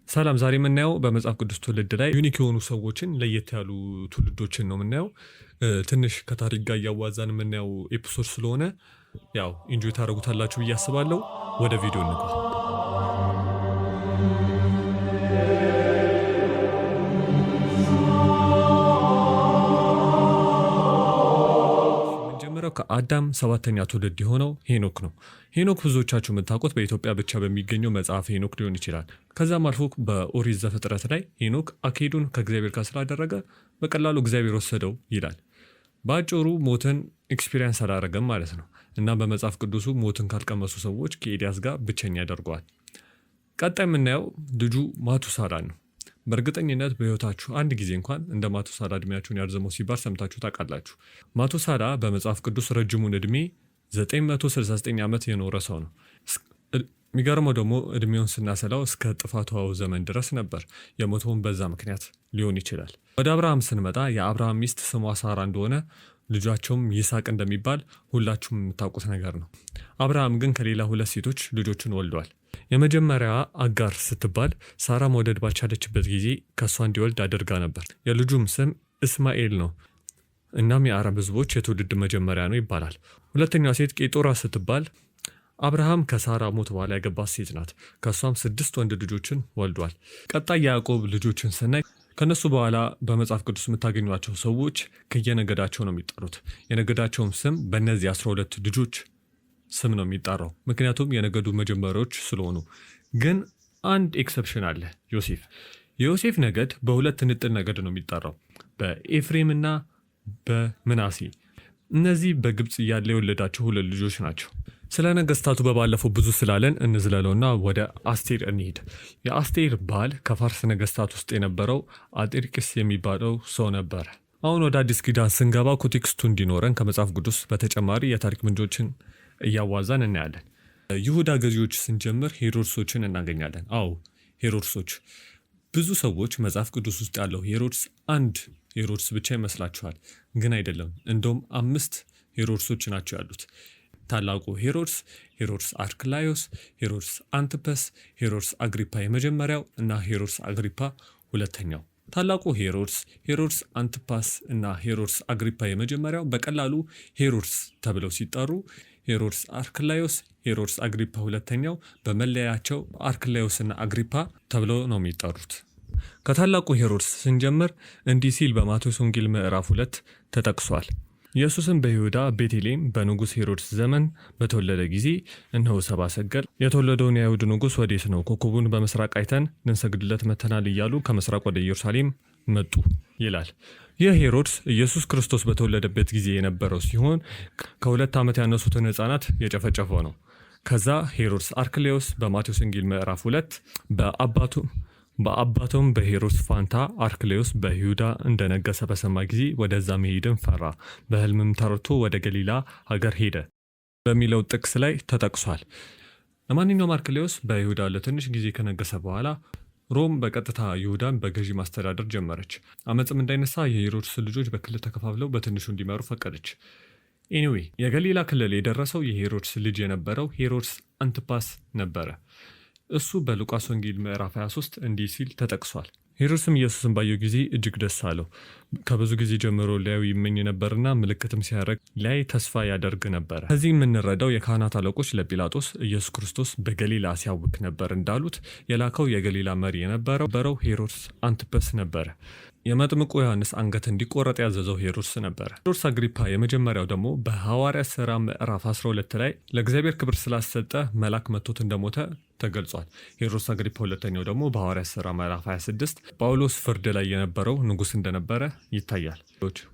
ሰላም ዛሬ የምናየው በመጽሐፍ ቅዱስ ትውልድ ላይ ዩኒክ የሆኑ ሰዎችን ለየት ያሉ ትውልዶችን ነው የምናየው። ትንሽ ከታሪክ ጋር እያዋዛን የምናየው ኤፒሶድ ስለሆነ ያው ኢንጆይ ታደርጉታላችሁ ብዬ አስባለሁ። ወደ ቪዲዮ እንግባ። ከአዳም ሰባተኛ ትውልድ የሆነው ሄኖክ ነው። ሄኖክ ብዙዎቻችሁ የምታውቁት በኢትዮጵያ ብቻ በሚገኘው መጽሐፍ ሄኖክ ሊሆን ይችላል። ከዛም አልፎ በኦሪት ዘፍጥረት ላይ ሄኖክ አካሄዱን ከእግዚአብሔር ጋር ስላደረገ በቀላሉ እግዚአብሔር ወሰደው ይላል። በአጭሩ ሞትን ኤክስፒሪየንስ አላደረገም ማለት ነው እና በመጽሐፍ ቅዱሱ ሞትን ካልቀመሱ ሰዎች ከኤልያስ ጋር ብቸኛ ያደርገዋል። ቀጣይ የምናየው ልጁ ማቱሳላን ነው። በእርግጠኝነት በህይወታችሁ አንድ ጊዜ እንኳን እንደ ማቱሳላ እድሜያችሁን ያርዝመው ሲባል ሰምታችሁ ታውቃላችሁ። ማቱሳላ በመጽሐፍ ቅዱስ ረጅሙን እድሜ 969 ዓመት የኖረ ሰው ነው። የሚገርመው ደግሞ እድሜውን ስናሰላው እስከ ጥፋቷው ዘመን ድረስ ነበር። የሞተውን በዛ ምክንያት ሊሆን ይችላል። ወደ አብርሃም ስንመጣ የአብርሃም ሚስት ስሟ ሳራ እንደሆነ ልጇቸውም ይስሐቅ እንደሚባል ሁላችሁም የምታውቁት ነገር ነው። አብርሃም ግን ከሌላ ሁለት ሴቶች ልጆችን ወልዷል። የመጀመሪያዋ አጋር ስትባል ሳራ መውለድ ባልቻለችበት ጊዜ ከእሷ እንዲወልድ አድርጋ ነበር። የልጁም ስም እስማኤል ነው። እናም የአረብ ህዝቦች የትውልድ መጀመሪያ ነው ይባላል። ሁለተኛዋ ሴት ቄጦራ ስትባል አብርሃም ከሳራ ሞት በኋላ ያገባት ሴት ናት። ከእሷም 6 ወንድ ልጆችን ወልዷል። ቀጣይ የያዕቆብ ልጆችን ስናይ ከነሱ በኋላ በመጽሐፍ ቅዱስ የምታገኟቸው ሰዎች ከየነገዳቸው ነው የሚጠሩት። የነገዳቸውም ስም በእነዚህ 12 ልጆች ስም ነው የሚጠራው፣ ምክንያቱም የነገዱ መጀመሪያዎች ስለሆኑ። ግን አንድ ኤክሰፕሽን አለ፣ ዮሴፍ። የዮሴፍ ነገድ በሁለት ንጥል ነገድ ነው የሚጠራው፣ በኤፍሬም እና በምናሴ። እነዚህ በግብፅ እያለ የወለዳቸው 2 ልጆች ናቸው። ስለ ነገስታቱ በባለፈው ብዙ ስላለን እንዝለለውና ወደ አስቴር እንሂድ። የአስቴር ባል ከፋርስ ነገስታት ውስጥ የነበረው አጤርቅስ የሚባለው ሰው ነበረ። አሁን ወደ አዲስ ኪዳን ስንገባ ኮንቴክስቱ እንዲኖረን ከመጽሐፍ ቅዱስ በተጨማሪ የታሪክ ምንጮችን እያዋዛን እናያለን። ይሁዳ ገዢዎች ስንጀምር ሄሮድሶችን እናገኛለን። አዎ ሄሮድሶች። ብዙ ሰዎች መጽሐፍ ቅዱስ ውስጥ ያለው ሄሮድስ አንድ ሄሮድስ ብቻ ይመስላችኋል፣ ግን አይደለም። እንደውም 5 ሄሮድሶች ናቸው ያሉት። ታላቁ ሄሮድስ፣ ሄሮድስ አርክላዮስ፣ ሄሮድስ አንቲፐስ፣ ሄሮድስ አግሪፓ የመጀመሪያው እና ሄሮድስ አግሪፓ ሁለተኛው። ታላቁ ሄሮድስ፣ ሄሮድስ አንቲፓስ እና ሄሮድስ አግሪፓ የመጀመሪያው በቀላሉ ሄሮድስ ተብለው ሲጠሩ፣ ሄሮድስ አርክላዮስ፣ ሄሮድስ አግሪፓ ሁለተኛው በመለያቸው አርክላዮስ እና አግሪፓ ተብለው ነው የሚጠሩት። ከታላቁ ሄሮድስ ስንጀምር እንዲህ ሲል በማቴዎስ ወንጌል ምዕራፍ 2 ተጠቅሷል። ኢየሱስም በይሁዳ ቤተልሔም በንጉሥ ሄሮድስ ዘመን በተወለደ ጊዜ እነሆ ሰብአ ሰገል የተወለደውን የአይሁድ ንጉሥ ወዴት ነው? ኮከቡን በምስራቅ አይተን ልንሰግድለት መጥተናል እያሉ ከምስራቅ ወደ ኢየሩሳሌም መጡ ይላል። ይህ ሄሮድስ ኢየሱስ ክርስቶስ በተወለደበት ጊዜ የነበረው ሲሆን ከ2 ዓመት ያነሱትን ሕፃናት የጨፈጨፈው ነው። ከዛ ሄሮድስ አርክላዮስ በማቴዎስ ወንጌል ምዕራፍ 2 በአባቱም በሄሮድስ ፋንታ አርክላዮስ በይሁዳ እንደነገሰ በሰማ ጊዜ ወደዛ መሄድን ፈራ፣ በሕልምም ተርቶ ወደ ገሊላ ሀገር ሄደ በሚለው ጥቅስ ላይ ተጠቅሷል። ለማንኛውም አርክላዮስ በይሁዳ ለትንሽ ጊዜ ከነገሰ በኋላ ሮም በቀጥታ ይሁዳን በገዢ ማስተዳደር ጀመረች። አመፅም እንዳይነሳ የሄሮድስ ልጆች በክልል ተከፋፍለው በትንሹ እንዲመሩ ፈቀደች። ኤኒዌይ የገሊላ ክልል የደረሰው የሄሮድስ ልጅ የነበረው ሄሮድስ አንቲፓስ ነበረ። እሱ በሉቃስ ወንጌል ምዕራፍ 23 እንዲህ ሲል ተጠቅሷል። ሄሮድስም ኢየሱስን ባየው ጊዜ እጅግ ደስ አለው። ከብዙ ጊዜ ጀምሮ ሊያዩ ይመኝ ነበርና ምልክትም ሲያደርግ ላይ ተስፋ ያደርግ ነበረ። ከዚህ የምንረዳው የካህናት አለቆች ለጲላጦስ ኢየሱስ ክርስቶስ በገሊላ ሲያውክ ነበር እንዳሉት የላከው የገሊላ መሪ የነበረው ሄሮድስ አንቲፐስ ነበረ። የመጥምቁ ዮሐንስ አንገት እንዲቆረጥ ያዘዘው ሄሮድስ ነበረ። ሄሮድስ አግሪፓ የመጀመሪያው ደግሞ በሐዋርያት ሥራ ምዕራፍ 12 ላይ ለእግዚአብሔር ክብር ስላሰጠ መልአክ መጥቶት እንደሞተ ተገልጿል። ሄሮድስ አግሪፓ ሁለተኛው ደግሞ በሐዋርያት ሥራ ምዕራፍ 26 ጳውሎስ ፍርድ ላይ የነበረው ንጉሥ እንደነበረ ይታያል።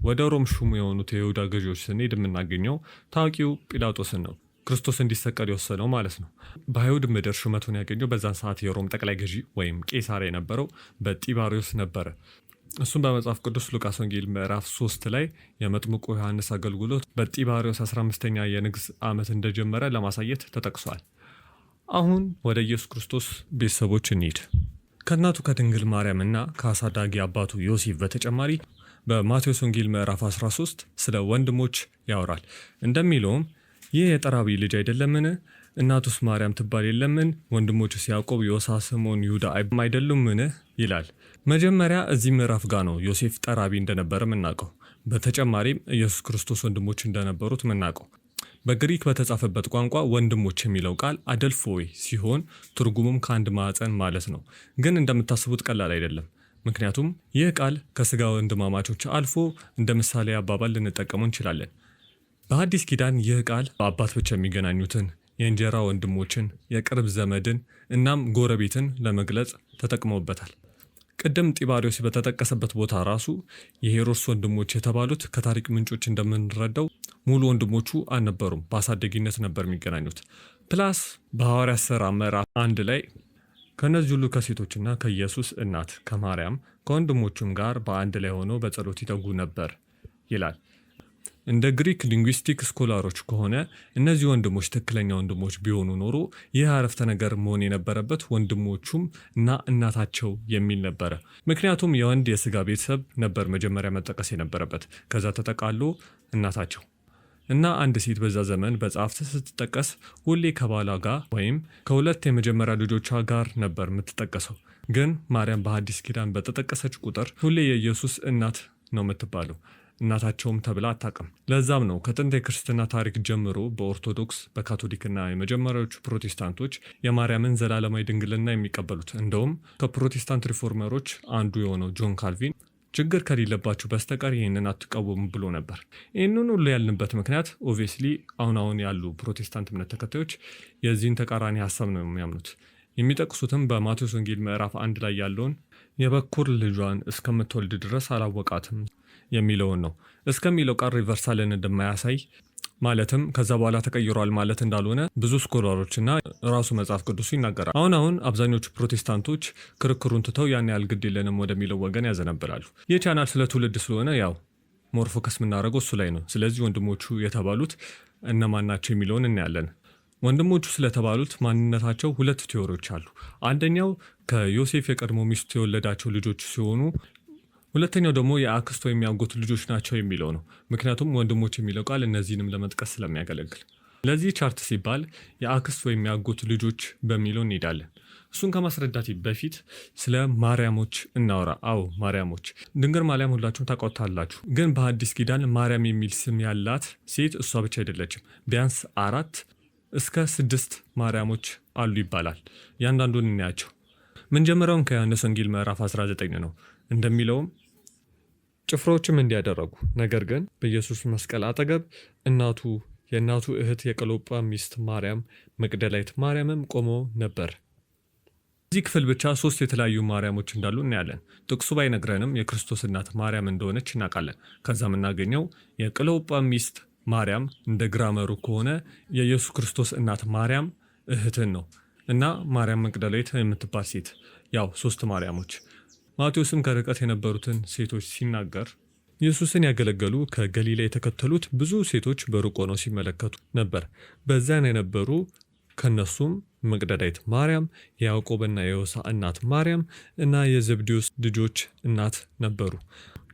ወደ ሮም ሹም የሆኑት የይሁዳ ገዢዎች ስንሄድ የምናገኘው ታዋቂው ጲላጦስን ነው። ክርስቶስ እንዲሰቀል የወሰነው ማለት ነው። በአይሁድ ምድር ሹመቱን ያገኘው በዛን ሰዓት የሮም ጠቅላይ ገዢ ወይም ቄሳር የነበረው በጢባሪዮስ ነበረ። እሱም በመጽሐፍ ቅዱስ ሉቃስ ወንጌል ምዕራፍ 3 ላይ የመጥምቁ ዮሐንስ አገልግሎት በጢባሪዮስ 15ኛ የንግስ ዓመት እንደጀመረ ለማሳየት ተጠቅሷል። አሁን ወደ ኢየሱስ ክርስቶስ ቤተሰቦች እንሂድ። ከእናቱ ከድንግል ማርያምና ከአሳዳጊ አባቱ ዮሴፍ በተጨማሪ በማቴዎስ ወንጌል ምዕራፍ 13 ስለ ወንድሞች ያወራል። እንደሚለውም ይህ የጠራቢ ልጅ አይደለምን? እናቱስ ማርያም ትባል የለምን? ወንድሞቹስ ያዕቆብ፣ ዮሳ፣ ስምዖን፣ ይሁዳ አይደሉምን? ይላል። መጀመሪያ እዚህ ምዕራፍ ጋር ነው ዮሴፍ ጠራቢ እንደነበረ ምናውቀው። በተጨማሪም ኢየሱስ ክርስቶስ ወንድሞች እንደነበሩት ምናውቀው። በግሪክ በተጻፈበት ቋንቋ ወንድሞች የሚለው ቃል አደልፎይ ሲሆን ትርጉሙም ከአንድ ማዕፀን ማለት ነው። ግን እንደምታስቡት ቀላል አይደለም። ምክንያቱም ይህ ቃል ከስጋ ወንድማማቾች አልፎ እንደ ምሳሌ አባባል ልንጠቀመው እንችላለን። በአዲስ ኪዳን ይህ ቃል በአባት ብቻ የሚገናኙትን የእንጀራ ወንድሞችን፣ የቅርብ ዘመድን እናም ጎረቤትን ለመግለጽ ተጠቅመውበታል። ቅድም ጢባሪዎስ በተጠቀሰበት ቦታ ራሱ የሄሮድስ ወንድሞች የተባሉት ከታሪክ ምንጮች እንደምንረዳው ሙሉ ወንድሞቹ አልነበሩም፣ በአሳደጊነት ነበር የሚገናኙት። ፕላስ በሐዋርያት ሥራ ምዕራፍ 1 ላይ ከእነዚህ ሁሉ ከሴቶችና ከኢየሱስ እናት ከማርያም ከወንድሞቹም ጋር በአንድ ላይ ሆነው በጸሎት ይተጉ ነበር ይላል። እንደ ግሪክ ሊንጉዊስቲክ ስኮላሮች ከሆነ እነዚህ ወንድሞች ትክክለኛ ወንድሞች ቢሆኑ ኖሮ ይህ አረፍተ ነገር መሆን የነበረበት ወንድሞቹም እና እናታቸው የሚል ነበረ። ምክንያቱም የወንድ የስጋ ቤተሰብ ነበር መጀመሪያ መጠቀስ የነበረበት፣ ከዛ ተጠቃሎ እናታቸው እና አንድ ሴት በዛ ዘመን በጸሐፍት ስትጠቀስ ሁሌ ከባሏ ጋር ወይም ከሁለት የመጀመሪያ ልጆቿ ጋር ነበር የምትጠቀሰው። ግን ማርያም በሐዲስ ኪዳን በተጠቀሰች ቁጥር ሁሌ የኢየሱስ እናት ነው የምትባለው፣ እናታቸውም ተብላ አታውቅም። ለዛም ነው ከጥንት የክርስትና ታሪክ ጀምሮ በኦርቶዶክስ፣ በካቶሊክና የመጀመሪያዎቹ ፕሮቴስታንቶች የማርያምን ዘላለማዊ ድንግልና የሚቀበሉት። እንደውም ከፕሮቴስታንት ሪፎርመሮች አንዱ የሆነው ጆን ካልቪን ችግር ከሌለባችሁ በስተቀር ይህንን አትቃወሙ ብሎ ነበር። ይህንን ሁሉ ያልንበት ምክንያት ኦብቪየስሊ አሁን ያሉ ፕሮቴስታንት እምነት ተከታዮች የዚህን ተቃራኒ ሀሳብ ነው የሚያምኑት። የሚጠቅሱትም በማቴዎስ ወንጌል ምዕራፍ 1 ላይ ያለውን የበኩር ልጇን እስከምትወልድ ድረስ አላወቃትም የሚለውን ነው። እስከሚለው ቃል ሪቨርሳልን እንደማያሳይ ማለትም ከዛ በኋላ ተቀይሯል ማለት እንዳልሆነ ብዙ ስኮላሮችና ራሱ መጽሐፍ ቅዱስ ይናገራል። አሁን አብዛኞቹ ፕሮቴስታንቶች ክርክሩን ትተው ያን ያህል ግድ የለንም ወደሚለው ወገን ያዘነብላሉ። ይህ ቻናል ስለ ትውልድ ስለሆነ ያው ሞር ፎከስ የምናደርገው እሱ ላይ ነው። ስለዚህ ወንድሞቹ የተባሉት እነማን ናቸው የሚለውን እናያለን። ወንድሞቹ ስለተባሉት ማንነታቸው ሁለት ቲዎሪዎች አሉ። አንደኛው ከዮሴፍ የቀድሞ ሚስቱ የወለዳቸው ልጆች ሲሆኑ ሁለተኛው ደግሞ የአክስት ወይም ያጎት ልጆች ናቸው የሚለው ነው። ምክንያቱም ወንድሞች የሚለው ቃል እነዚህንም ለመጥቀስ ስለሚያገለግል። ለዚህ ቻርት ሲባል የአክስት ወይም ያጎት ልጆች በሚለው እንሄዳለን። እሱን ከማስረዳት በፊት ስለ ማርያሞች እናወራ። ማርያሞች፣ ድንግል ማርያም ሁላችሁም ታውቋታላችሁ። ግን በሐዲስ ኪዳን ማርያም የሚል ስም ያላት ሴት እሷ ብቻ አይደለችም። ቢያንስ 4 እስከ 6 ማርያሞች አሉ ይባላል። ያንዳንዱን እናያቸው። ምንጀምረውን ከዮሐንስ ወንጌል ምዕራፍ 19 ነው። እንደሚለውም ጭፍሮችም እንዲያደረጉ፣ ነገር ግን በኢየሱስ መስቀል አጠገብ የእናቱ እህት የቀሎጳ ሚስት ማርያም፣ መቅደላዊት ማርያምም ቆሞ ነበር። እዚህ ክፍል ብቻ 3 የተለያዩ ማርያሞች እንዳሉ እናያለን። ጥቅሱ ባይነግረንም የክርስቶስ እናት ማርያም እንደሆነች እናውቃለን። ከዛ የምናገኘው የቀሎጳ ሚስት ማርያም እንደ ግራመሩ ከሆነ የኢየሱስ ክርስቶስ እናት ማርያም እህትን ነው እና ማርያም መቅደላዊት የምትባል ሴት፣ ያው 3 ማርያሞች። ማቴዎስም ከርቀት የነበሩትን ሴቶች ሲናገር ኢየሱስን ያገለገሉ ከገሊላ የተከተሉት ብዙ ሴቶች በሩቅ ሆነው ሲመለከቱ ነበር። በዚያን የነበሩ ከነሱም መቅደላዊት ማርያም፣ የያዕቆብና የዮሳ እናት ማርያም እና የዘብዴዎስ ልጆች እናት ነበሩ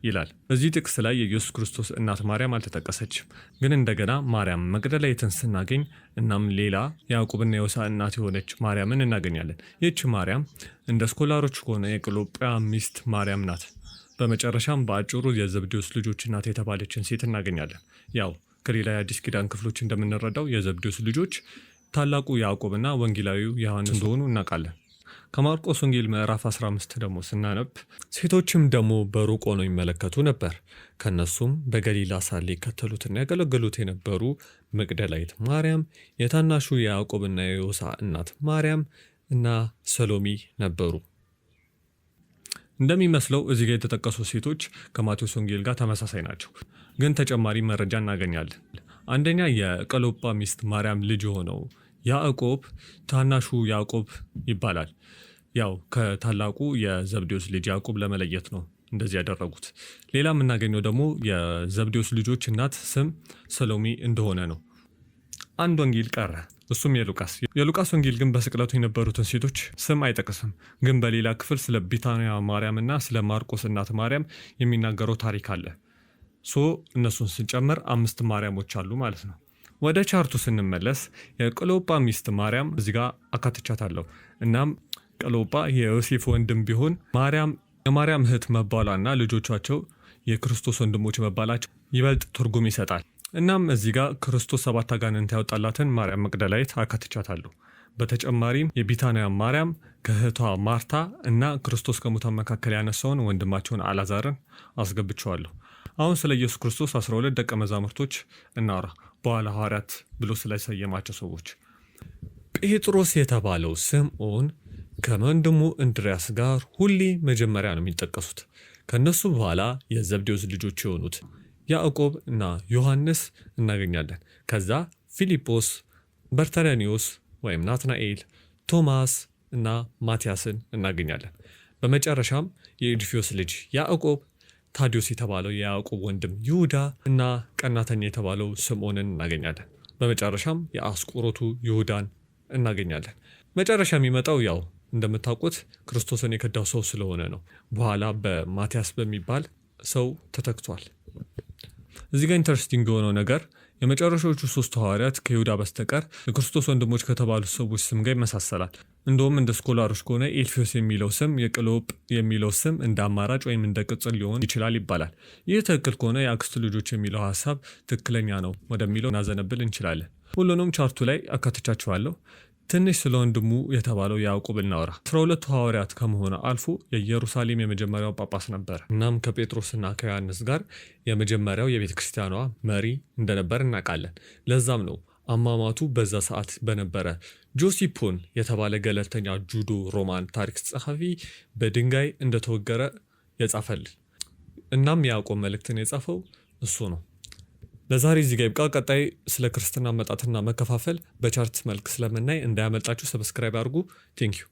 ይላል። እዚህ ጥቅስ ላይ የኢየሱስ ክርስቶስ እናት ማርያም አልተጠቀሰችም። ግን እንደገና ማርያም መቅደላዊትን ስናገኝ እናም ሌላ የያዕቆብና የዮሳ እናት የሆነች ማርያምን እናገኛለን። ይህች ማርያም እንደ ስኮላሮች ከሆነ የቀሎጳ ሚስት ማርያም ናት። በመጨረሻም በአጭሩ የዘብዴዎስ ልጆች እናት የተባለችን ሴት እናገኛለን። ያው ከሌላ የአዲስ ኪዳን ክፍሎች እንደምንረዳው የዘብዴዎስ ልጆች ታላቁ ያዕቆብና ወንጌላዊው ዮሐንስ እንደሆኑ እናውቃለን። ከማርቆስ ወንጌል ምዕራፍ 15 ደግሞ ስናነብ ሴቶችም ደግሞ በሩቅ ሆነው ይመለከቱ ነበር። ከነሱም በገሊላ ሳለ ይከተሉትና ያገለገሉት የነበሩ መቅደላዊት ማርያም፣ የታናሹ የያዕቆብና የዮሳ እናት ማርያም እና ሰሎሚ ነበሩ። እንደሚመስለው እዚህ ጋር የተጠቀሱ ሴቶች ከማቴዎስ ወንጌል ጋር ተመሳሳይ ናቸው፣ ግን ተጨማሪ መረጃ እናገኛለን። አንደኛ የቀሎጳ ሚስት ማርያም ልጅ የሆነው ያዕቆብ ታናሹ ያዕቆብ ይባላል። ያው ከታላቁ የዘብዴዎስ ልጅ ያዕቆብ ለመለየት ነው እንደዚህ ያደረጉት። ሌላ የምናገኘው ደግሞ የዘብዴዎስ ልጆች እናት ስም ሰሎሚ እንደሆነ ነው። አንድ ወንጌል ቀረ፣ እሱም የሉቃስ ወንጌል ግን በስቅለቱ የነበሩትን ሴቶች ስም አይጠቅስም። ግን በሌላ ክፍል ስለ ቢታንያ ማርያምና ስለ ማርቆስ እናት ማርያም የሚናገረው ታሪክ አለ። እነሱን ስንጨምር 5 ማርያሞች አሉ ማለት ነው። ወደ ቻርቱ ስንመለስ የቀሎጳ ሚስት ማርያም እዚህ ጋር አካትቻታለሁ። እናም ቀሎጳ የዮሴፍ ወንድም ቢሆን የማርያም እህት መባሏና ልጆቻቸው የክርስቶስ ወንድሞች መባላቸው ይበልጥ ትርጉም ይሰጣል። እናም እዚህ ጋር ክርስቶስ 7 አጋንንት ያወጣላትን ማርያም መቅደላዊት አካትቻታለሁ። በተጨማሪም የቢታንያ ማርያም ከእህቷ ማርታ እና ክርስቶስ ከሙታን መካከል ያነሳውን ወንድማቸውን አልዓዛርን አስገብቸዋለሁ። አሁን ስለ ኢየሱስ ክርስቶስ 12 ደቀ መዛሙርቶች እናውራ፣ በኋላ ሐዋርያት ብሎ ስለሰየማቸው ሰዎች። ጴጥሮስ የተባለው ስምዖን ከወንድሙ እንድርያስ ጋር ሁሌ መጀመሪያ ነው የሚጠቀሱት። ከነሱ በኋላ የዘብዴዎስ ልጆች የሆኑት ያዕቆብ እና ዮሐንስ እናገኛለን። ከዛ ፊልጶስ፣ በርተሎሜዎስ ወይም ናትናኤል፣ ቶማስ እና ማቲያስን እናገኛለን። በመጨረሻም የኢልፍዮስ ልጅ ያዕቆብ፣ ታዲዮስ የተባለው የያዕቆብ ወንድም ይሁዳ እና ቀናተኛ የተባለው ስምዖንን እናገኛለን። በመጨረሻም የአስቆሮቱ ይሁዳን እናገኛለን። መጨረሻ የሚመጣው ያው እንደምታውቁት ክርስቶስን የከዳው ሰው ስለሆነ ነው። በኋላ በማቲያስ በሚባል ሰው ተተክቷል። እዚህ ጋር ኢንተረስቲንግ የሆነው ነገር የመጨረሻዎቹ 3 ሐዋርያት ከይሁዳ በስተቀር የክርስቶስ ወንድሞች ከተባሉት ሰዎች ስም ጋር ይመሳሰላል። እንደውም እንደ ስኮላሮች ከሆነ ኤልፊዮስ የሚለው ስም የቀሎጵ የሚለው ስም እንደ አማራጭ ወይም እንደ ቅጽል ሊሆን ይችላል ይባላል። ይህ ትክክል ከሆነ የአክስት ልጆች የሚለው ሀሳብ ትክክለኛ ነው ወደሚለው እናዘነብል እንችላለን። ሁሉንም ቻርቱ ላይ አካትቻችኋለሁ። ትንሽ ስለ ወንድሙ የተባለው ያዕቆብ እናወራ። 12ቱ ሐዋርያት ከመሆኑ አልፎ የኢየሩሳሌም የመጀመሪያው ጳጳስ ነበር። እናም ከጴጥሮስና ከዮሐንስ ጋር የመጀመሪያው የቤተ ክርስቲያኗ መሪ እንደነበር እናውቃለን። ለዛም ነው አሟሟቱ በዛ ሰዓት በነበረ ጆሲፖን የተባለ ገለልተኛ ጁዶ ሮማን ታሪክ ጸሐፊ በድንጋይ እንደተወገረ የጻፈልን። እናም የያዕቆብ መልእክትን የጻፈው እሱ ነው። ለዛሬ እዚህ ጋር ይብቃ። ቀጣይ ስለ ክርስትና መጣትና መከፋፈል በቻርት መልክ ስለምናይ እንዳያመልጣችሁ ሰብስክራይብ አድርጉ። ቴንኪዩ